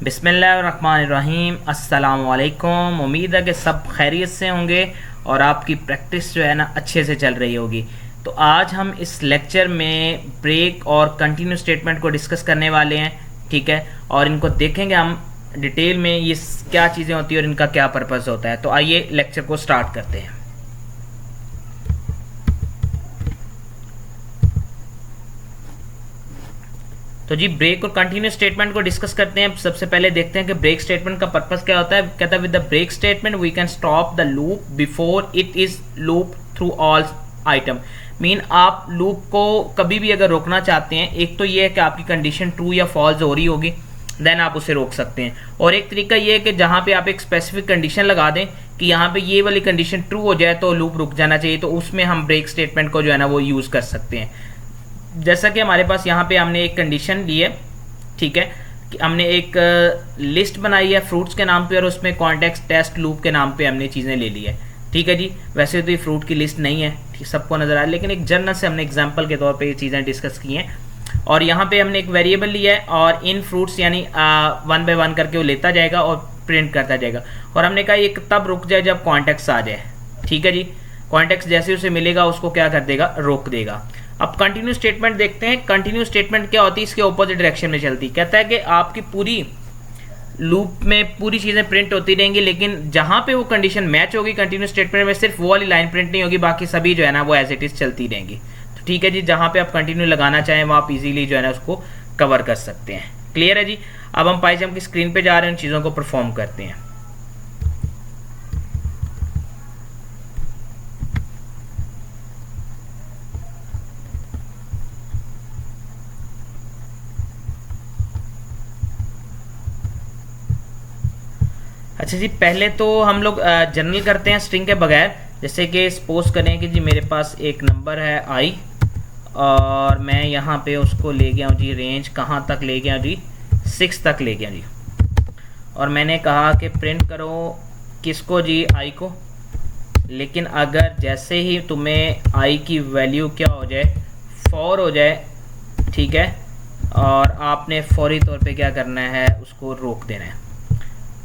बिस्मिल्लाहिर्रहमानिर्रहीम। अस्सलाम वालेकुम। उम्मीद है कि सब खैरियत से होंगे और आपकी प्रैक्टिस जो है ना अच्छे से चल रही होगी। तो आज हम इस लेक्चर में ब्रेक और कंटिन्यू स्टेटमेंट को डिस्कस करने वाले हैं, ठीक है। और इनको देखेंगे हम डिटेल में, ये क्या चीज़ें होती हैं और इनका क्या पर्पज़ होता है। तो आइए लेक्चर को स्टार्ट करते हैं। तो जी ब्रेक और कंटिन्यू स्टेटमेंट को डिस्कस करते हैं। सबसे पहले देखते हैं कि ब्रेक स्टेटमेंट का पर्पस क्या होता है। कहता है with the break statement we can stop the loop before it is loop through all item. Mean आप लूप को कभी भी अगर रोकना चाहते हैं, एक तो ये है कि आपकी कंडीशन ट्रू या फॉल्स हो रही होगी, देन आप उसे रोक सकते हैं। और एक तरीका ये है कि जहाँ पे आप एक स्पेसिफिक कंडीशन लगा दें कि यहाँ पे ये वाली कंडीशन ट्रू हो जाए तो लूप रुक जाना चाहिए, तो उसमें हम ब्रेक स्टेटमेंट को जो है ना वो यूज़ कर सकते हैं। जैसा कि हमारे पास यहाँ पे हमने एक कंडीशन ली है, ठीक है, कि हमने एक लिस्ट बनाई है फ्रूट्स के नाम पे और उसमें कॉन्टेक्स्ट टेस्ट लूप के नाम पे हमने चीज़ें ले ली है, ठीक है जी। वैसे तो ये फ्रूट की लिस्ट नहीं है, ठीक, सबको नज़र आ रहा है, लेकिन एक जनरल से हमने एग्जांपल के तौर पे ये चीज़ें डिस्कस की हैं। और यहाँ पे हमने एक वेरिएबल लिया है और इन फ्रूट्स यानी 1 बाय 1 करके वो लेता जाएगा और प्रिंट करता जाएगा। और हमने कहा ये तब रुक जाए जब कॉन्टेक्स्ट आ जाए, ठीक है जी। कॉन्टेक्स्ट जैसे उसे मिलेगा उसको क्या कर देगा, रोक देगा। अब कंटिन्यू स्टेटमेंट देखते हैं। कंटिन्यू स्टेटमेंट क्या होती है, इसके ऑपोजिट डायरेक्शन में चलती है। कहता है कि आपकी पूरी लूप में पूरी चीज़ें प्रिंट होती रहेंगी, लेकिन जहाँ पे वो कंडीशन मैच होगी कंटिन्यू स्टेटमेंट में सिर्फ वो वाली लाइन प्रिंट नहीं होगी, बाकी सभी जो है ना वो एज इट इज़ चलती रहेंगी। तो ठीक है जी, जहाँ पे आप कंटिन्यू लगाना चाहें वो आप इजीली जो है ना उसको कवर कर सकते हैं। क्लियर है जी। अब हम पाइथन की स्क्रीन पर जा रहे हैं, उन चीज़ों को परफॉर्म करते हैं। अच्छा जी, पहले तो हम लोग जनरल करते हैं स्ट्रिंग के बगैर। जैसे कि सपोज करें कि जी मेरे पास एक नंबर है आई और मैं यहाँ पे उसको ले गया हूँ जी, रेंज कहाँ तक ले गया जी, 6 तक ले गया जी। और मैंने कहा कि प्रिंट करो किसको जी, आई को। लेकिन अगर जैसे ही तुम्हें आई की वैल्यू क्या हो जाए, 4 हो जाए, ठीक है, और आपने फौरी तौर पे क्या करना है, उसको रोक देना है।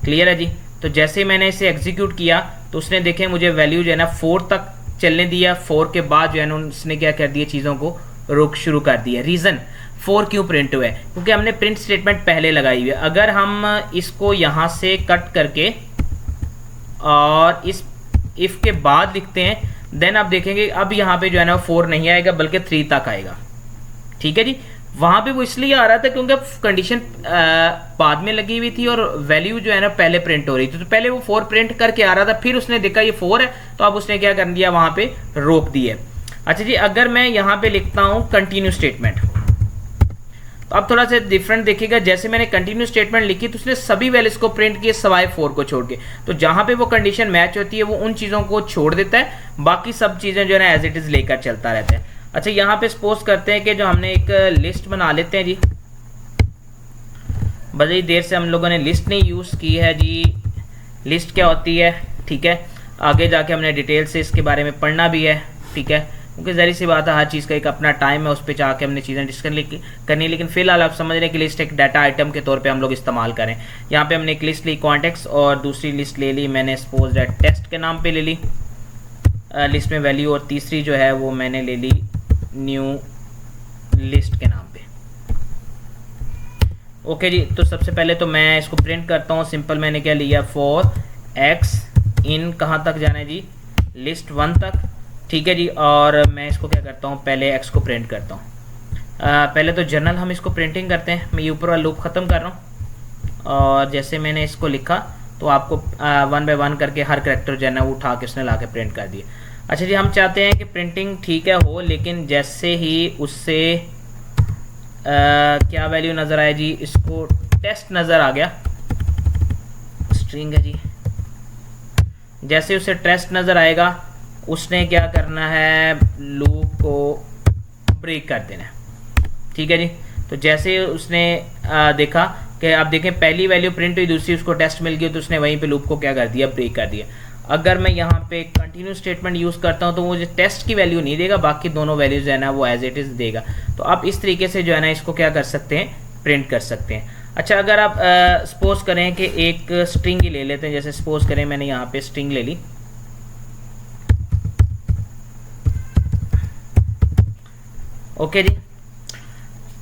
क्लियर है जी। तो जैसे मैंने इसे एग्जीक्यूट किया तो उसने देखे मुझे वैल्यू जो है ना 4 तक चलने दिया। 4 के बाद जो है ना उसने क्या कर दिया, चीज़ों को रोक शुरू कर दिया। रीज़न 4 क्यों प्रिंट हुआ है, क्योंकि हमने प्रिंट स्टेटमेंट पहले लगाई हुई है। अगर हम इसको यहाँ से कट करके और इस इफ़ के बाद लिखते हैं, देन आप देखेंगे अब यहाँ पे जो है ना 4 नहीं आएगा बल्कि 3 तक आएगा, ठीक है जी। वहाँ पे वो इसलिए आ रहा था क्योंकि कंडीशन बाद में लगी हुई थी और वैल्यू जो है ना पहले प्रिंट हो रही थी। तो पहले वो 4 प्रिंट करके आ रहा था, फिर उसने देखा ये 4 है तो अब उसने क्या कर दिया, वहाँ पे रोक दिया। अच्छा जी, अगर मैं यहाँ पे लिखता हूँ कंटिन्यू स्टेटमेंट, तो अब थोड़ा सा डिफरेंट देखिएगा। जैसे मैंने कंटिन्यू स्टेटमेंट लिखी तो उसने सभी वैल्यूज को प्रिंट किए सवाए 4 को छोड़ के। तो जहाँ पे वो कंडीशन मैच होती है वो उन चीज़ों को छोड़ देता है, बाकी सब चीज़ें जो है ना एज इट इज़ लेकर चलता रहता है। अच्छा, यहाँ पे सपोज करते हैं कि जो हमने एक लिस्ट बना लेते हैं जी। बड़ी देर से हम लोगों ने लिस्ट नहीं यूज़ की है जी। लिस्ट क्या होती है, ठीक है, आगे जाके हमने डिटेल से इसके बारे में पढ़ना भी है, ठीक है, क्योंकि ज़ाहिर सी बात है हर चीज़ का एक अपना टाइम है, उस पर जाके हमने चीज़ें डिस्कस करनी। लेकिन फिलहाल आप समझ रहे हैं कि लिस्ट एक डाटा आइटम के तौर पे हम लोग इस्तेमाल करें। यहाँ पे हमने एक लिस्ट ली कॉन्टेक्स्ट और दूसरी लिस्ट ले ली मैंने सपोज दैट टेस्ट के नाम पे ले ली लिस्ट में वैल्यू, और तीसरी जो है वो मैंने ले ली न्यू लिस्ट के नाम पे। ओके जी, तो सबसे पहले तो मैं इसको प्रिंट करता हूँ। सिंपल मैंने क्या लिया, फॉर एक्स इन कहाँ तक जाना है जी, लिस्ट 1 तक, ठीक है जी। और मैं इसको क्या करता हूँ, पहले एक्स को प्रिंट करता हूँ। पहले तो जनरल हम इसको प्रिंटिंग करते हैं। मैं ये ऊपर वाला लूप ख़त्म कर रहा हूँ और जैसे मैंने इसको लिखा तो आपको 1 बाय 1 करके हर करेक्टर जो है ना वो उठा के उसने ला के प्रिंट कर दिया। अच्छा जी, हम चाहते हैं कि प्रिंटिंग ठीक है हो, लेकिन जैसे ही उससे क्या वैल्यू नज़र आए जी, इसको टेस्ट नज़र आ गया, स्ट्रिंग है जी। जैसे उसे टेस्ट नज़र आएगा उसने क्या करना है, लूप को ब्रेक कर देना है, ठीक है जी। तो जैसे उसने देखा कि आप देखें पहली वैल्यू प्रिंट हुई, दूसरी उसको टेस्ट मिल गई, तो उसने वहीं पे लूप को क्या कर दिया, ब्रेक कर दिया। अगर मैं यहाँ पे कंटिन्यू स्टेटमेंट यूज़ करता हूँ तो मुझे टेस्ट की वैल्यू नहीं देगा, बाकी दोनों वैल्यूज जो है ना वो एज इट इज़ देगा। तो आप इस तरीके से जो है ना इसको क्या कर सकते हैं, प्रिंट कर सकते हैं। अच्छा, अगर आप सपोज करें कि एक स्ट्रिंग ही ले लेते हैं, जैसे सपोज करें मैंने यहाँ पे स्ट्रिंग ले ली, ओके जी।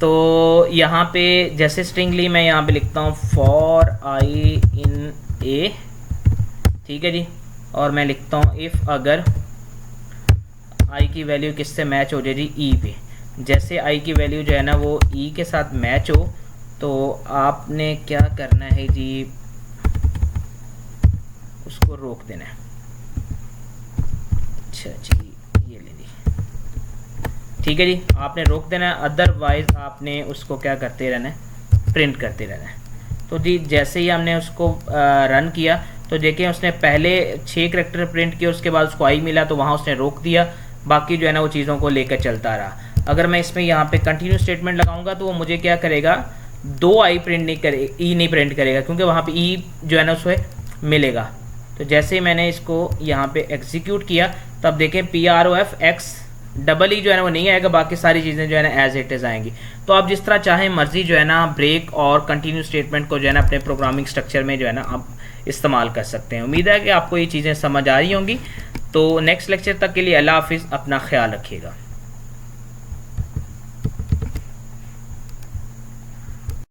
तो यहाँ पे जैसे स्ट्रिंग ली, मैं यहाँ पे लिखता हूँ फॉर आई इन ए, ठीक है जी। और मैं लिखता हूँ इफ़ अगर आई की वैल्यू किससे मैच हो जाए जी, ई पे। जैसे आई की वैल्यू जो है ना वो ई के साथ मैच हो, तो आपने क्या करना है जी, उसको रोक देना है। अच्छा जी, ये ले ली, ठीक है जी, आपने रोक देना है, अदरवाइज आपने उसको क्या करते रहना है, प्रिंट करते रहना है। तो जी जैसे ही हमने उसको रन किया, तो देखिए उसने पहले 6 करैक्टर प्रिंट किए, उसके बाद उसको आई मिला तो वहाँ उसने रोक दिया, बाकी जो है ना वो चीज़ों को लेकर चलता रहा। अगर मैं इसमें यहाँ पे कंटिन्यू स्टेटमेंट लगाऊंगा तो वो मुझे क्या करेगा, 2 आई प्रिंट नहीं करे, ई नहीं प्रिंट करेगा, क्योंकि वहाँ पे ई जो है ना उसे मिलेगा। तो जैसे ही मैंने इसको यहाँ पे एग्जीक्यूट किया, तो अब देखें PROF X डबल ई जो है ना वो नहीं आएगा, बाकी सारी चीज़ें जो है ना एज इट इज़ आएंगी। तो आप जिस तरह चाहें मर्जी जो है ना ब्रेक और कंटिन्यू स्टेटमेंट को जो है ना अपने प्रोग्रामिंग स्ट्रक्चर में जो है ना आप इस्तेमाल कर सकते हैं। उम्मीद है कि आपको ये चीज़ें समझ आ रही होंगी। तो नेक्स्ट लेक्चर तक के लिए अल्लाह हाफिज़, अपना ख्याल रखिएगा।